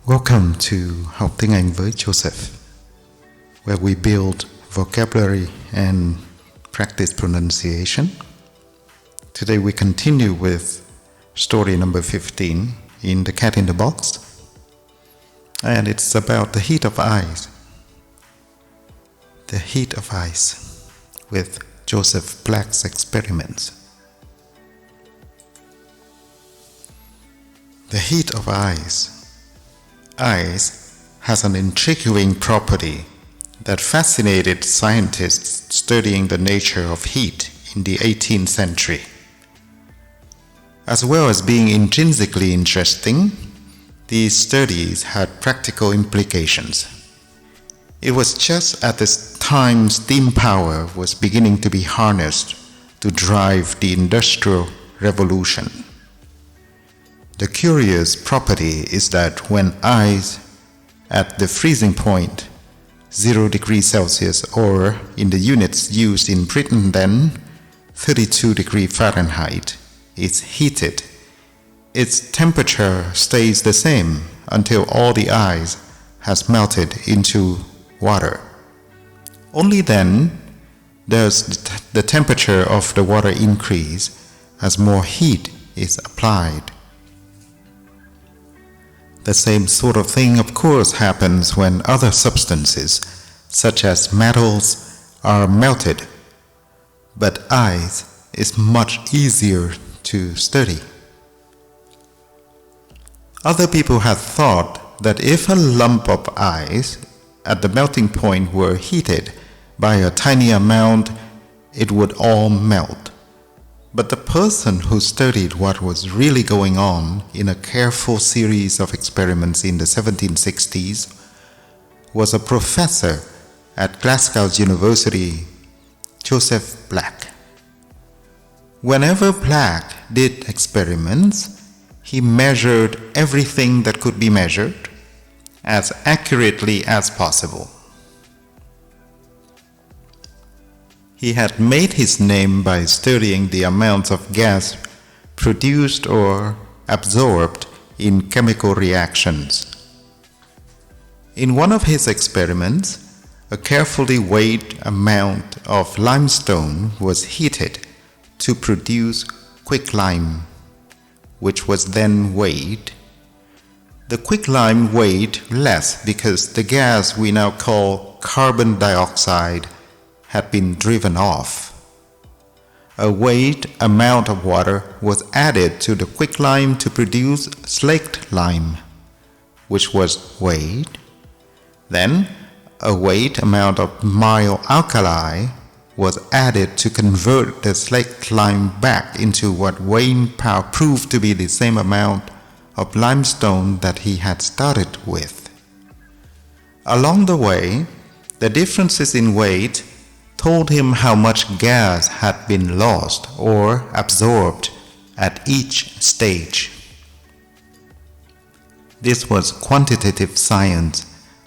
Welcome to Học tiếng Anh với Joseph, where we build vocabulary and practice pronunciation. Today we continue with story number 15 in The Cat in the Box, and it's about the heat of eyes. The heat of eyes with Joseph Black's experiments. The heat of eyes. Ice has an intriguing property that fascinated scientists studying the nature of heat in the 18th century. As well as being intrinsically interesting, these studies had practical implications. It was just at this time steam power was beginning to be harnessed to drive the Industrial Revolution. The curious property is that when ice at the freezing point, 0 degrees Celsius, or in the units used in Britain then, 32 degrees Fahrenheit, is heated, its temperature stays the same until all the ice has melted into water. Only then does the temperature of the water increase as more heat is applied. The same sort of thing, of course, happens when other substances, such as metals, are melted, but ice is much easier to study. Other people have thought that if a lump of ice at the melting point were heated by a tiny amount, it would all melt. But the person who studied what was really going on in a careful series of experiments in the 1760s was a professor at Glasgow University, Joseph Black. Whenever Black did experiments, he measured everything that could be measured as accurately as possible. He had made his name by studying the amounts of gas produced or absorbed in chemical reactions. In one of his experiments, a carefully weighed amount of limestone was heated to produce quicklime, which was then weighed. The quicklime weighed less because the gas we now call carbon dioxide had been driven off. A weighed amount of water was added to the quicklime to produce slaked lime, which was weighed. Then, a weighed amount of mild alkali was added to convert the slaked lime back into what weighing power proved to be the same amount of limestone that he had started with. Along the way, the differences in weight told him how much gas had been lost or absorbed at each stage. This was quantitative science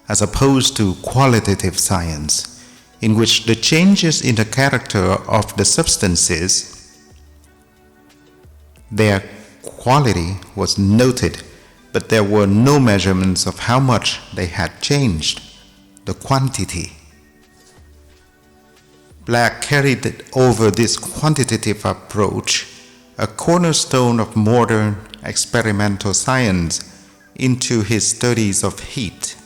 as opposed to qualitative science, in which the changes in the character of the substances, their quality was noted, but there were no measurements of how much they had changed, the quantity. Black carried over this quantitative approach, a cornerstone of modern experimental science, into his studies of heat.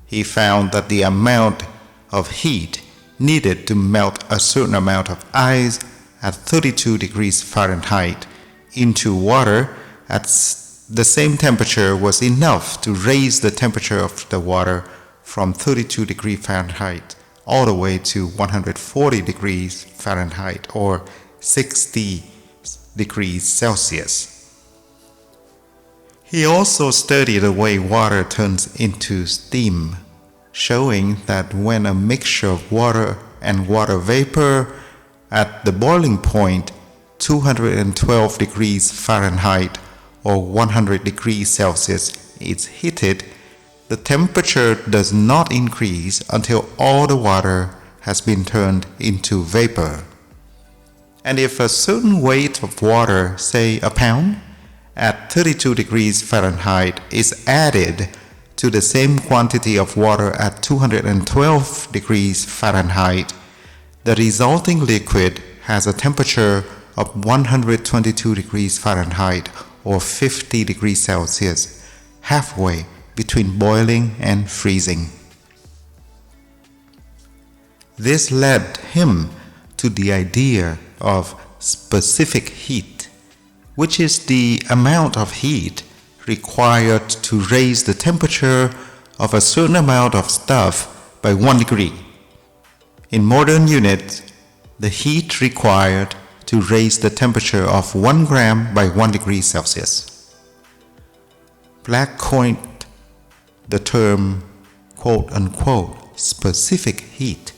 He found that the amount of heat needed to melt a certain amount of ice at 32 degrees Fahrenheit into water at the same temperature was enough to raise the temperature of the water from 32 degrees Fahrenheit all the way to 140 degrees Fahrenheit or 60 degrees Celsius. He also studied the way water turns into steam, showing that when a mixture of water and water vapor at the boiling point 212 degrees Fahrenheit or 100 degrees Celsius is heated, the temperature does not increase until all the water has been turned into vapor. And if a certain weight of water, say a pound, at 32 degrees Fahrenheit is added to the same quantity of water at 212 degrees Fahrenheit, the resulting liquid has a temperature of 122 degrees Fahrenheit or 50 degrees Celsius, halfway between boiling and freezing. This led him to the idea of specific heat, which is the amount of heat required to raise the temperature of a certain amount of stuff by 1 degree. In modern units, the heat required to raise the temperature of 1 gram by 1 degree Celsius. Black coined the term quote-unquote specific heat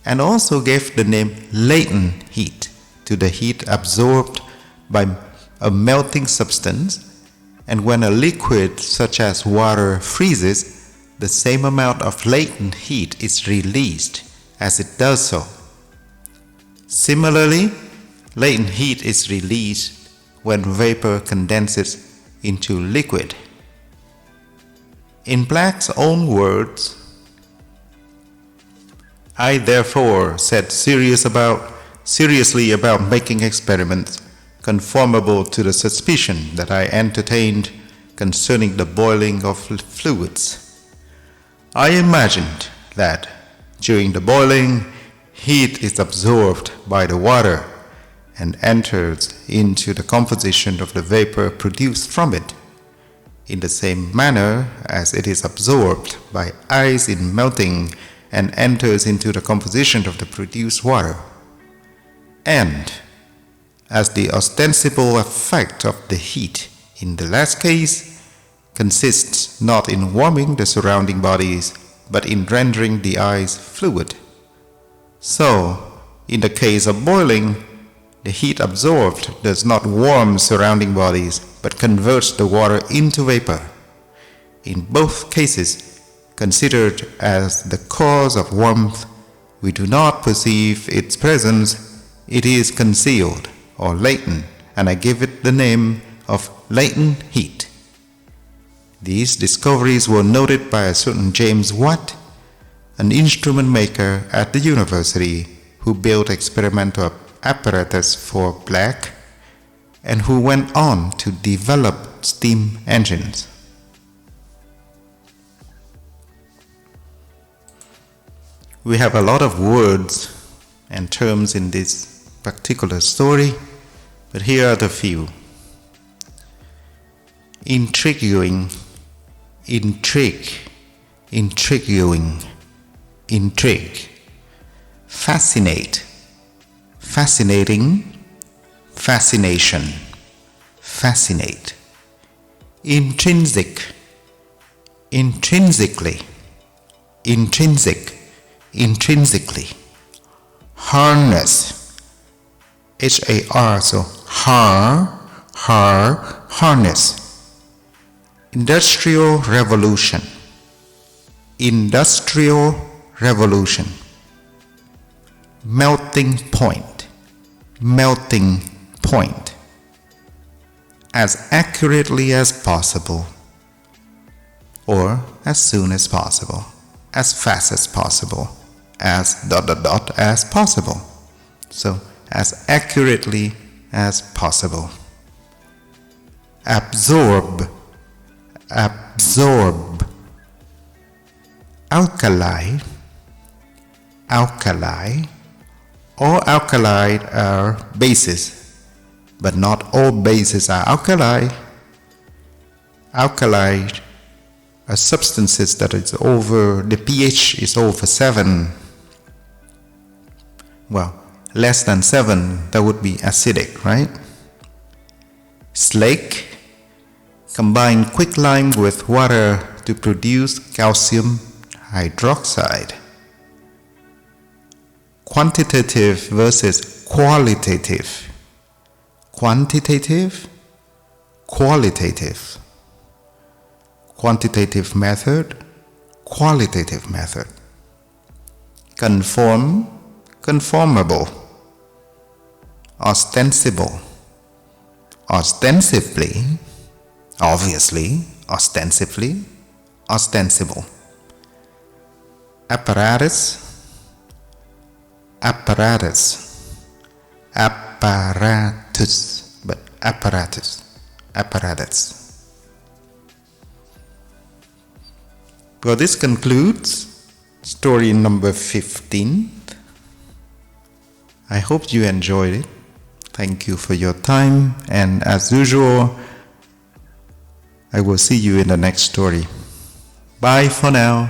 and also gave the name latent heat to the heat absorbed by a melting substance, and when a liquid such as water freezes, the same amount of latent heat is released as it does so. Similarly, latent heat is released when vapor condenses into liquid. In Black's own words, I therefore set seriously about making experiments conformable to the suspicion that I entertained concerning the boiling of fluids. I imagined that during the boiling, heat is absorbed by the water and enters into the composition of the vapor produced from it, in the same manner as it is absorbed by ice in melting and enters into the composition of the produced water. And as the ostensible effect of the heat in the last case consists not in warming the surrounding bodies but in rendering the ice fluid, so in the case of boiling, the heat absorbed does not warm surrounding bodies but converts the water into vapor. In both cases, considered as the cause of warmth, we do not perceive its presence, it is concealed or latent, and I give it the name of latent heat. These discoveries were noted by a certain James Watt, an instrument maker at the university who built experimental apparatus for Black and who went on to develop steam engines. We have a lot of words and terms in this particular story, but here are the few. Intriguing, intrigue, intriguing, intrigue. Fascinate, fascinating, fascination, fascinate. Intrinsic, intrinsically, intrinsic, intrinsically. Harness, H-A-R, so harness. Industrial revolution, industrial revolution. Melting point, melting point. As accurately as possible, or as soon as possible, as fast as possible, as ... as possible. So, as accurately as possible. Absorb, absorb. Alkali, alkali. All alkali are bases, but not all bases are alkali. Alkali are substances that the pH is over 7. Well, less than 7, that would be acidic, right? Slake, combine quicklime with water to produce calcium hydroxide. Quantitative versus qualitative. Quantitative, qualitative. Quantitative method, qualitative method. Conform, conformable. Ostensible, ostensibly, obviously, ostensively, ostensible. Apparatus, apparatus, apparatus, but apparatus, apparatus. Well, this concludes story number 15. I hope you enjoyed it. Thank you for your time, and as usual, I will see you in the next story. Bye for now.